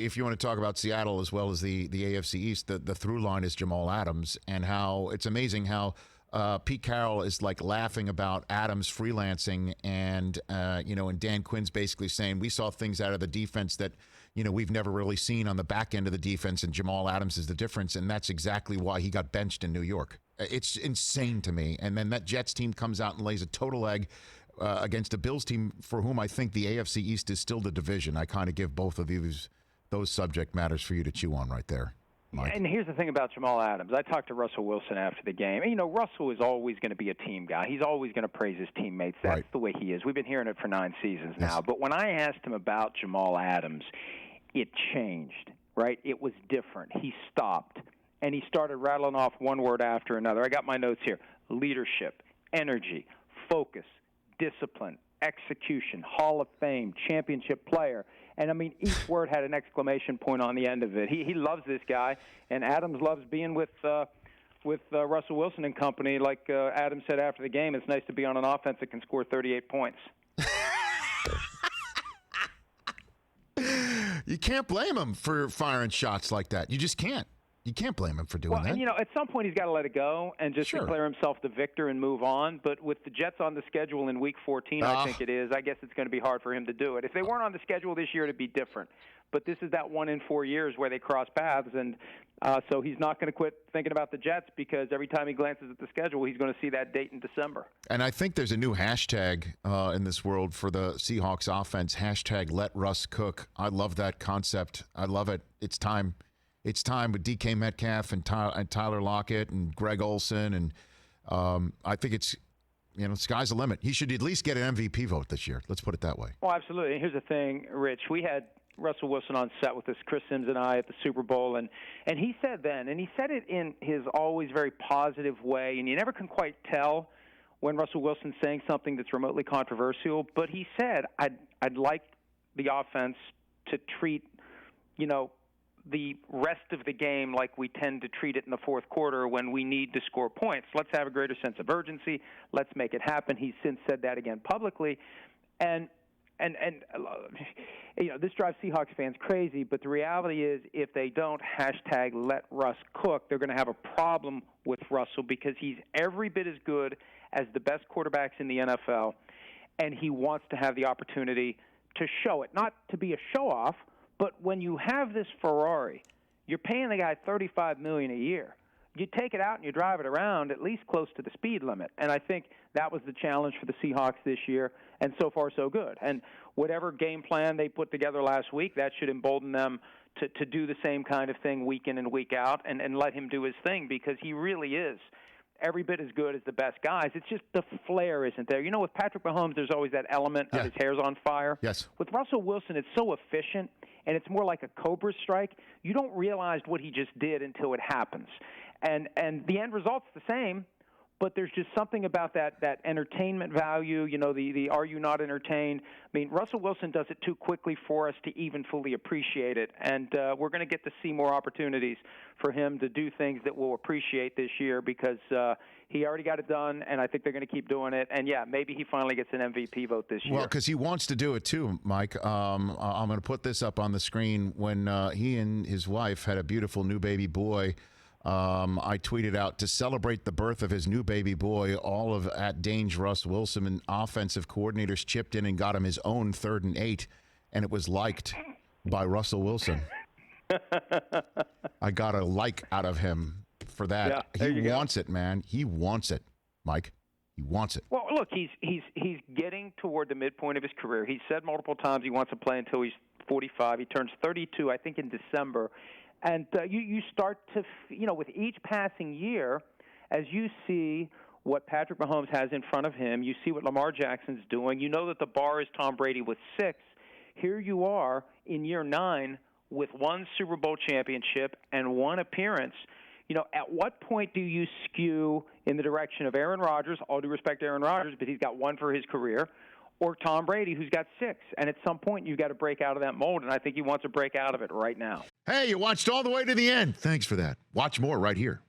if you want to talk about Seattle as well as the AFC East, the through line is Jamal Adams, and how it's amazing how Pete Carroll is like laughing about Adams freelancing, and and Dan Quinn's basically saying we saw things out of the defense that we've never really seen on the back end of the defense, and Jamal Adams is the difference, and that's exactly why he got benched in New York. It's insane to me. And then that Jets team comes out and lays a total egg against a Bills team for whom I think the AFC East is still the division. I kind of give both of those subject matters for you to chew on right there, Mike. And here's the thing about Jamal Adams. I talked to Russell Wilson after the game. And, Russell is always going to be a team guy. He's always going to praise his teammates. That's the way he is. We've been hearing it for 9 seasons now. But when I asked him about Jamal Adams, it changed, right? It was different. He stopped, and he started rattling off one word after another. I got my notes here. Leadership, energy, focus, discipline, execution, Hall of Fame, championship player. And, I mean, each word had an exclamation point on the end of it. He loves this guy, and Adams loves being with Russell Wilson and company. Like Adams said after the game, it's nice to be on an offense that can score 38 points. You can't blame him for firing shots like that. You just can't. You can't blame him for doing that. And, at some point he's got to let it go and just declare himself the victor and move on. But with the Jets on the schedule in Week 14, I think it is, I guess it's going to be hard for him to do it. If they weren't on the schedule this year, it'd be different. But this is that 1 in 4 years where they cross paths, and so he's not going to quit thinking about the Jets, because every time he glances at the schedule, he's going to see that date in December. And I think there's a new hashtag in this world for the Seahawks offense, hashtag Let Russ Cook. I love that concept. I love it. It's time. It's time with DK Metcalf and Tyler Lockett and Greg Olsen, and I think it's sky's the limit. He should at least get an MVP vote this year. Let's put it that way. Well, absolutely. And here's the thing, Rich. We had Russell Wilson on set with us, Chris Sims and I, at the Super Bowl, and he said then, and he said it in his always very positive way, and you never can quite tell when Russell Wilson's saying something that's remotely controversial, but he said, I'd like the offense to treat, the rest of the game like we tend to treat it in the fourth quarter when we need to score points. Let's have a greater sense of urgency. Let's make it happen. He's since said that again publicly. And this drives Seahawks fans crazy, but the reality is if they don't hashtag Let Russ Cook, they're going to have a problem with Russell, because he's every bit as good as the best quarterbacks in the NFL, and he wants to have the opportunity to show it, not to be a show-off. But when you have this Ferrari, you're paying the guy $35 million a year. You take it out and you drive it around at least close to the speed limit. And I think that was the challenge for the Seahawks this year, and so far so good. And whatever game plan they put together last week, that should embolden them to do the same kind of thing week in and week out, and let him do his thing, because he really is every bit as good as the best guys. It's just the flair isn't there. With Patrick Mahomes, there's always that element of his hair's on fire. Yes. With Russell Wilson, it's so efficient, and it's more like a cobra strike. You don't realize what he just did until it happens. And the end result's the same, but there's just something about that entertainment value, the are you not entertained? I mean, Russell Wilson does it too quickly for us to even fully appreciate it, and we're going to get to see more opportunities for him to do things that we'll appreciate this year, because he already got it done, and I think they're going to keep doing it. And, yeah, maybe he finally gets an MVP vote this year. Well, because he wants to do it too, Mike. I'm going to put this up on the screen. When he and his wife had a beautiful new baby boy, I tweeted out, to celebrate the birth of his new baby boy, all of @Dange Russ Wilson and offensive coordinators chipped in and got him his own 3rd and 8, and it was liked by Russell Wilson. I got a like out of him for that. Yeah, he wants it, man. He wants it, Mike. He wants it. Well, look, he's getting toward the midpoint of his career. He's said multiple times he wants to play until he's 45. He turns 32, I think, in December. And you start to, with each passing year, as you see what Patrick Mahomes has in front of him, you see what Lamar Jackson's doing, you know that the bar is Tom Brady with 6. Here you are in year 9 with 1 Super Bowl championship and 1 appearance. At what point do you skew in the direction of Aaron Rodgers, all due respect to Aaron Rodgers, but he's got 1 for his career, or Tom Brady, who's got 6? And at some point, you've got to break out of that mold, and I think he wants to break out of it right now. Hey, you watched all the way to the end. Thanks for that. Watch more right here.